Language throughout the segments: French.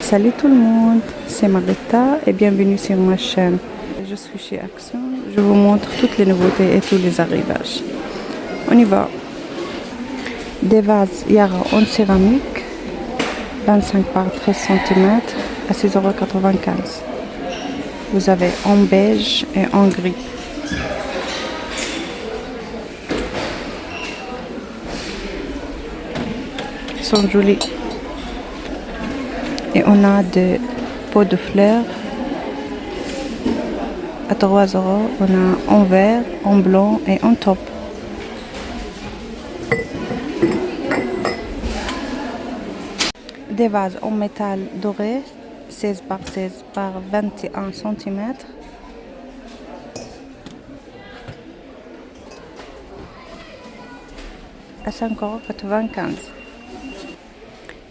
Salut tout le monde, c'est Marita et bienvenue sur ma chaîne. Je suis chez Action, je vous montre toutes les nouveautés et tous les arrivages. On y va. Des vases Yara en céramique, 25 par 13 cm à 6,95 €. Vous avez en beige et en gris. Ils sont jolis. Et on a des pots de fleurs à 3 €. On a en vert, en blanc et en taupe. Des vases en métal doré, 16 par 16 par 21 cm. À 5,95 €.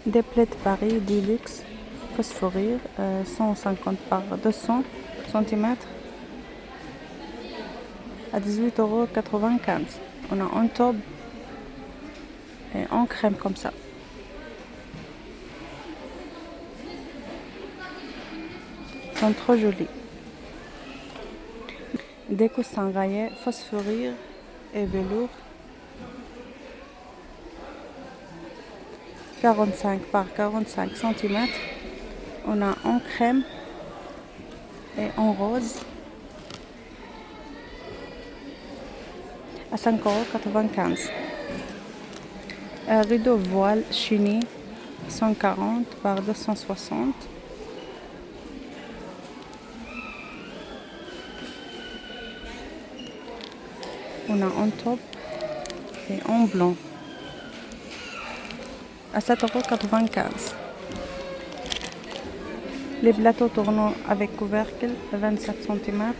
Des plaids Paris Deluxe Phosphorure, 150 par 200 cm à 18,95 €. On a en taupe et en crème comme ça. Ils sont trop jolis. Des coussins raillés phosphorure et velours, 45 par 45 cm. On a en crème et en rose à 5,95 €. Rideau voile chenille, 140 par 260. On a en taupe et en blanc à 7,95 €. Les plateaux tournants avec couvercle, 27 cm,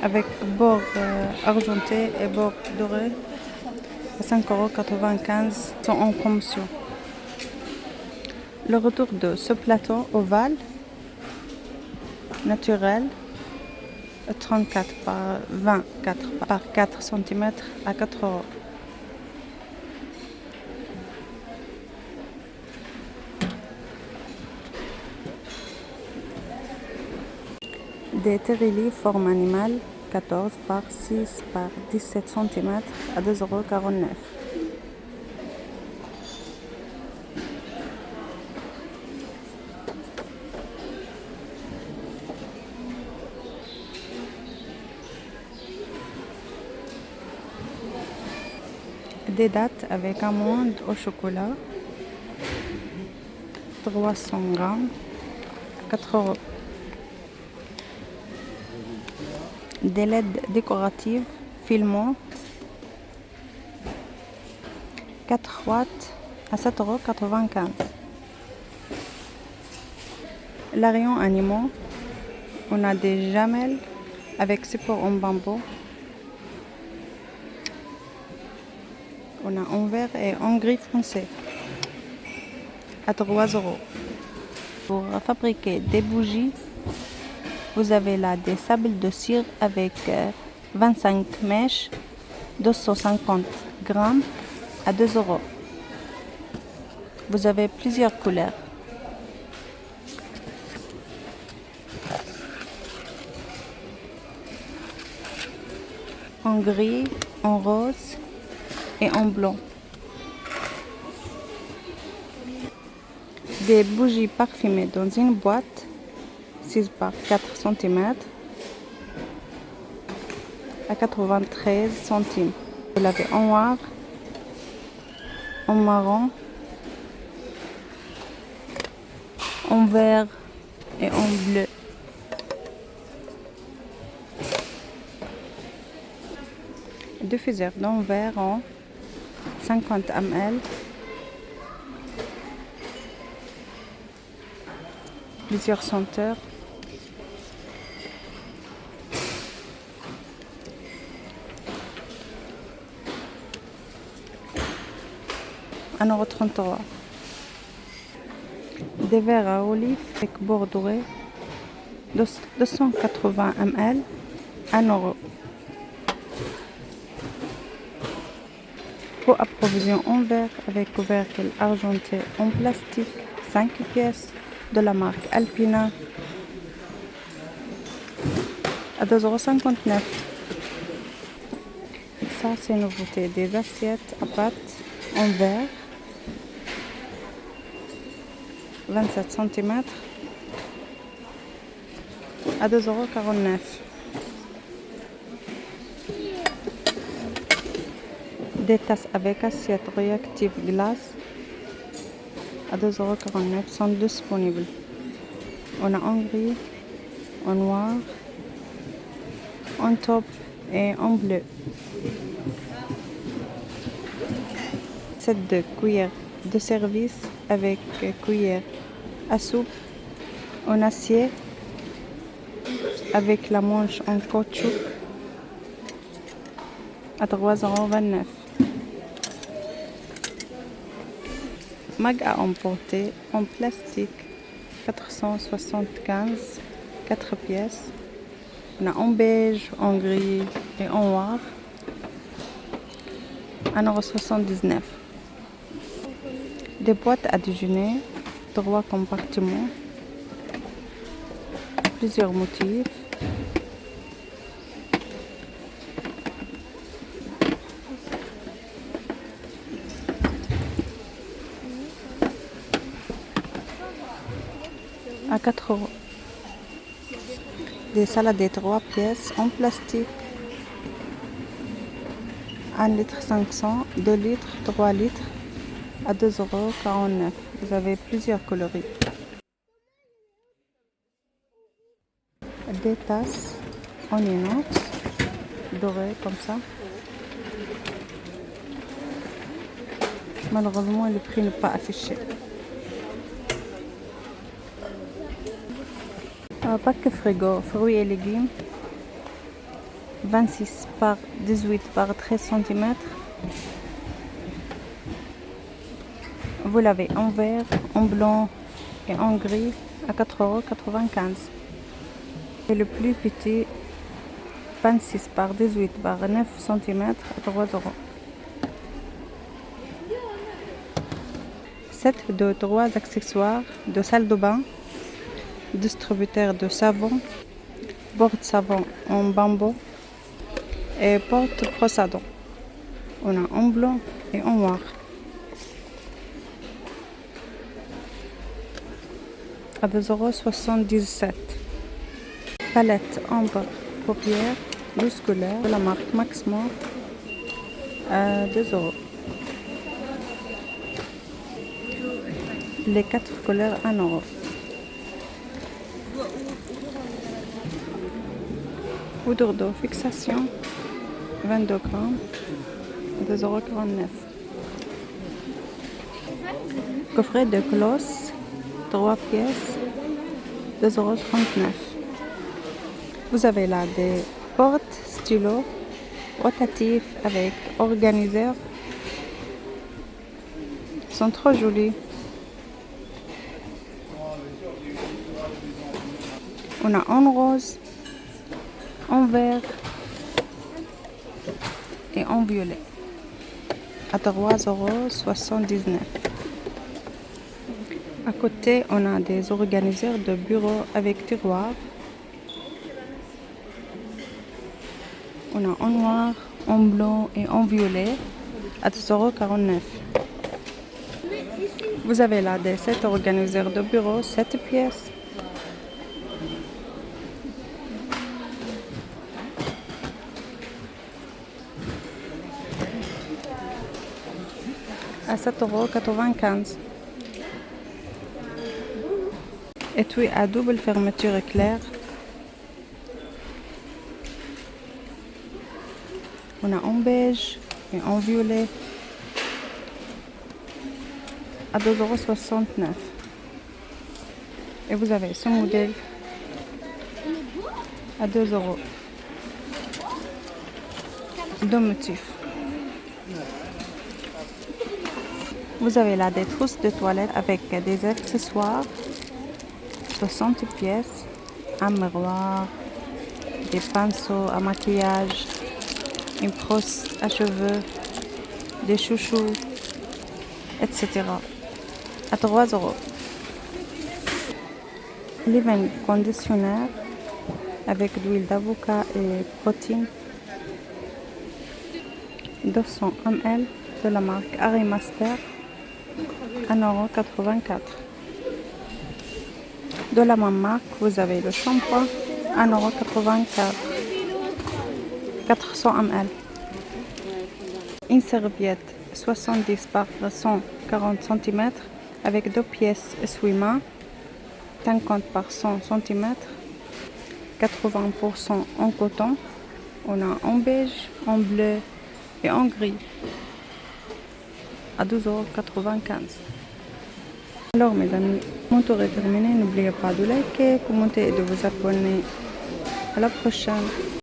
avec bord argenté et bord doré, à 5,95 € sont en promotion. Le retour de ce plateau ovale naturel, 34 par 24 par 4 cm à 4 €. Des terriers forme animale, 14 par 6 par 17 cm à 2,49 €. Des dattes avec amandes au chocolat, 300 grammes, 4 €. Des LED décoratives filmants, 4 watts à 7,95 €. Les rayons animaux, on a des jamelles avec support en bambou. On a en vert et en gris foncé à 3 €. Pour fabriquer des bougies, vous avez là des sables de cire avec 25 mèches, 250 grammes à 2 €. Vous avez plusieurs couleurs. En gris, en rose et en blanc. Des bougies parfumées dans une boîte, 6 par 4 cm à 93 centimes. Vous l'avez en noir, en marron, en vert et en bleu. Diffuseur d'un verre en 50 ml. Plusieurs senteurs. €1,33 €. Des verres à olive avec bord doré, 280 ml, 1 €. Pot à provision en verre avec couvercle argenté en plastique, 5 pièces de la marque Alpina à 2,59 €. Ça, c'est une nouveauté. Des assiettes à pâte en verre, 27 cm, à 2,49 €. Des tasses avec assiette réactive glace à 2,49 € sont disponibles. On a en gris, en noir, en taupe et en bleu. Set de cuillères de service avec cuillère à soupe en acier avec la manche en caoutchouc à 3,29 €. Mag à emporter en plastique 475, 4 pièces. On a en beige, en gris et en noir, 1,79 €. Des boîtes à déjeuner, 3 compartiments, plusieurs motifs. À 4 €. Des salades 3 pièces en plastique. 1,5 litre, 2 litres, 3 litres à 2,49 €. Vous avez plusieurs coloris. Des tasses en inox, dorées comme ça. Malheureusement, le prix n'est pas affiché. Pack frigo, fruits et légumes, 26 par 18 par 13 cm. Vous l'avez en vert, en blanc et en gris à 4,95 €. Et le plus petit, 26 par 18 par 9 cm à 3 €. Set de 3 accessoires de salle de bain, distributeur de savon, porte-savon en bambou et porte-brosse à dents. On a en blanc et en noir. À 2,77 €. Palette ombre paupières 12 couleurs de la marque Maxmore à 2 €. Les 4 couleurs 1 €. Poudre de fixation 22 grammes 2,49 €. Coffret de gloss 3 pièces 2,39 €. Vous avez là des portes stylo rotatifs avec organiseur. Ils sont trop jolis. On a en rose, en vert et en violet à 3,79 €. À côté, on a des organiseurs de bureau avec tiroir. On a en noir, en blanc et en violet à 2,49 €. Vous avez là des 7 organiseurs de bureau, 7 pièces. À 7,95 €. Étui à double fermeture éclair. On a en beige et en violet à 2,69 €. Et vous avez ce modèle à 2 €. Deux motifs. Vous avez là des trousses de toilette avec des accessoires, 60 pièces, un miroir, des pinceaux à maquillage, une brosse à cheveux, des chouchous, etc. à 3 €. leave-in conditioner avec l'huile d'avocat et protéines. 200 ml de la marque Harry Master, 1,84 €. De la même marque, vous avez le shampoing, 1,84 €, 400 ml. Une serviette 70 par 140 cm avec 2 pièces essuie-mains, 50 par 100 cm, 80% en coton. On a en beige, en bleu et en gris à 12,95 €. Alors mes amis, mon tour est terminé. N'oubliez pas de liker, commenter et de vous abonner. À la prochaine.